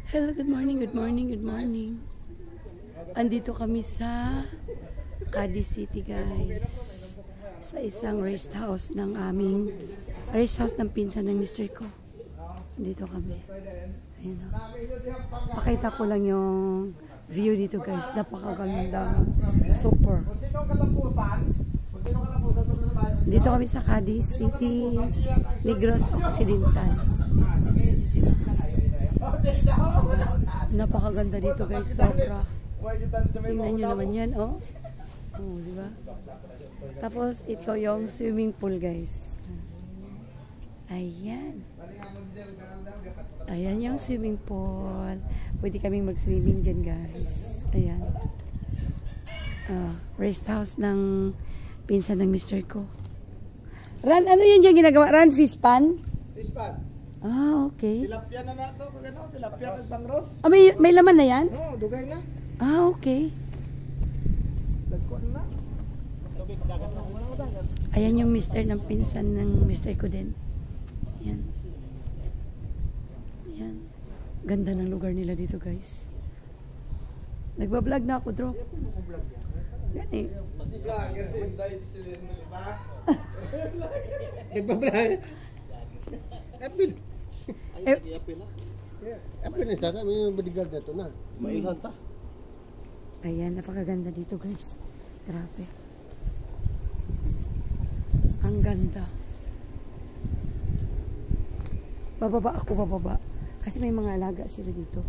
Hello, good morning, good morning, good morning. Andito kami sa Cadiz City, guys. Sa isang rest house ng pinsan ng mister ko. Andito kami. Ayan o. Pakita ko lang yung view dito, guys. Napakaganda. Super. Dito kami sa Cadiz City, Negros Occidental. Napakaganda dito, guys. Sobra. Tingnan nyo naman yan, oh. Oh, diba? Tapos, ito yung swimming pool, guys. Ayan. Ayan yung swimming pool. Pwede kaming mag-swimming dyan, guys. Ayan. Rest house ng pinsan ng mister ko. Ran, ano yun yung ginagawa? Ran, fish pan? Fish pan. Ah, okay. Tilapia na na ito. Tilapia kag bangros. Ah, may laman na yan? Oo, dugay na. Ah, okay. Dagkon na. Ayan yung mister ng pinsan ng mister ko din. Ayan. Ayan. Ganda ng lugar nila dito, guys. Nagbablog na ako, Dro. Yan eh. Nagbablog. Apil. Apil na sa may bodyguard na ito na. Mailhan ta. Ayan, napakaganda dito, guys. Grabe. Ang ganda. Bababa ako, bababa. Kasi may mga alaga sila dito.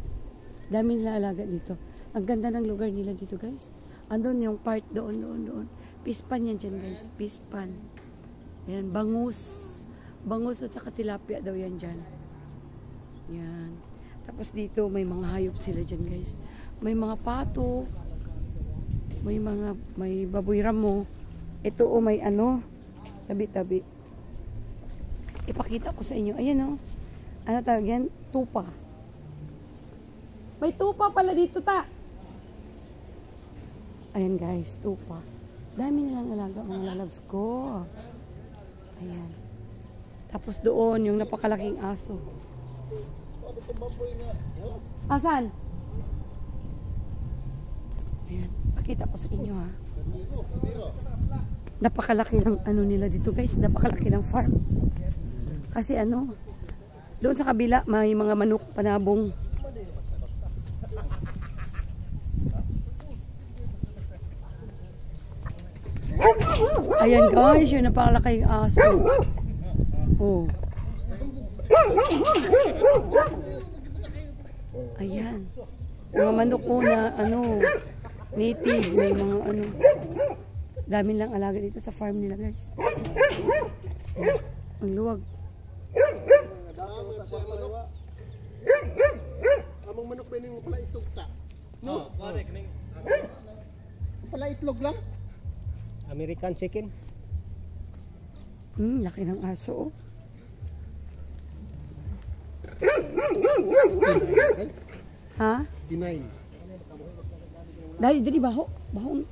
Dami nila alaga dito. Ang ganda ng lugar nila dito, guys. Andun yung part doon. Pispan yan dyan, guys. Pispan. Ayan, bangus. Bangus at saka tilapia daw yan dyan. Yan. Tapos dito, may mga hayop sila dyan, guys. May mga pato. May baboy ramo. Ito, may ano, tabi-tabi. Ipakita ko sa inyo. Ayan, oh. Ano tawag yan? Tupa. May tupa pala dito, ta. Ayan, guys, tupa. Dami nilang alaga, mga lalabs ko. Ayan. Tapos doon, yung napakalaking aso. Asan? Ayan. Pakita ko sa inyo, ha. Napakalaki ng ano nila dito, guys. Napakalaki ng farm. Kasi ano, doon sa kabila, may mga manok, panabong. Ayan, guys, yung napakalaking aso. Oh. Ayan. Mga manok ko na ano, native, may mga ano. Dami lang alaga dito sa farm nila, guys. Ang luwag. Among manok ba yung pala itlog ta? No, correct. Pala itlog lang? American chicken. Laki ng aso, oh. Ha? Dinain. Dali baho. Baho.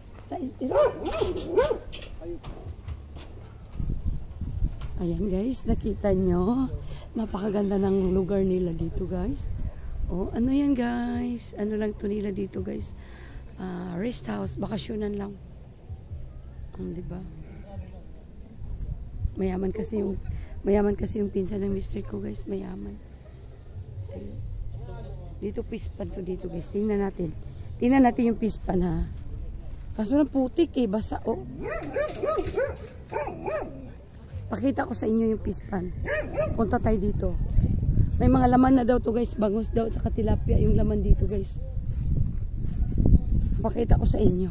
Ayan, guys, nakita nyo. Napakaganda ng lugar nila dito, guys. Oh, ano yan, guys? Ano lang to nila dito, guys? Rest house, bakasyonan lang. Diba? Mayaman kasi yung pinsan ng mister ko, guys. Mayaman. Ayun. Dito pispan to dito, guys. Tingnan natin yung pispan, ha. Kaso na putik eh, basa, oh. Pakita ko sa inyo yung pispan. Punta tayo dito. May mga laman na daw to, guys. Bangus daw sa tilapia yung laman dito, guys. Pakita ko sa inyo.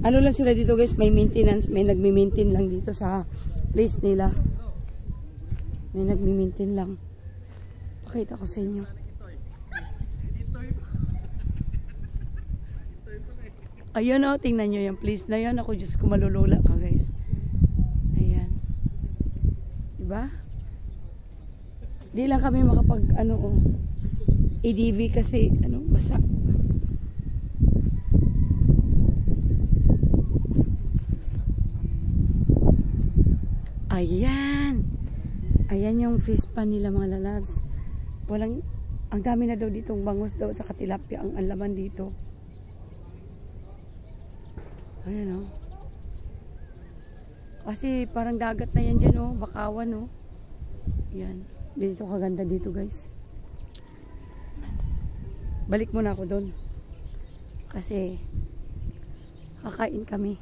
Ano lang sila dito, guys, may maintenance, may nagmi-maintain lang dito sa place nila. May nagmi-maintain lang. Pakita ko sa inyo. Ayun, oh, tingnan nyo yung place na yun. Ako, Diyos ko, malulula ka, guys. Ayan. Diba? Di lang kami makapag, ano, oh, ADV kasi, ano, basa. Ayan. Ayan yung fish pan nila, mga lalabs. Ang dami na daw ditong bangus daw sa tilapia ang laman dito. Ayan, oh. Kasi parang dagat na yan dyan, oh. Bakawan, oh. Yan. Dito kaganda dito, guys. Balik muna ako doon. Kasi kakain kami.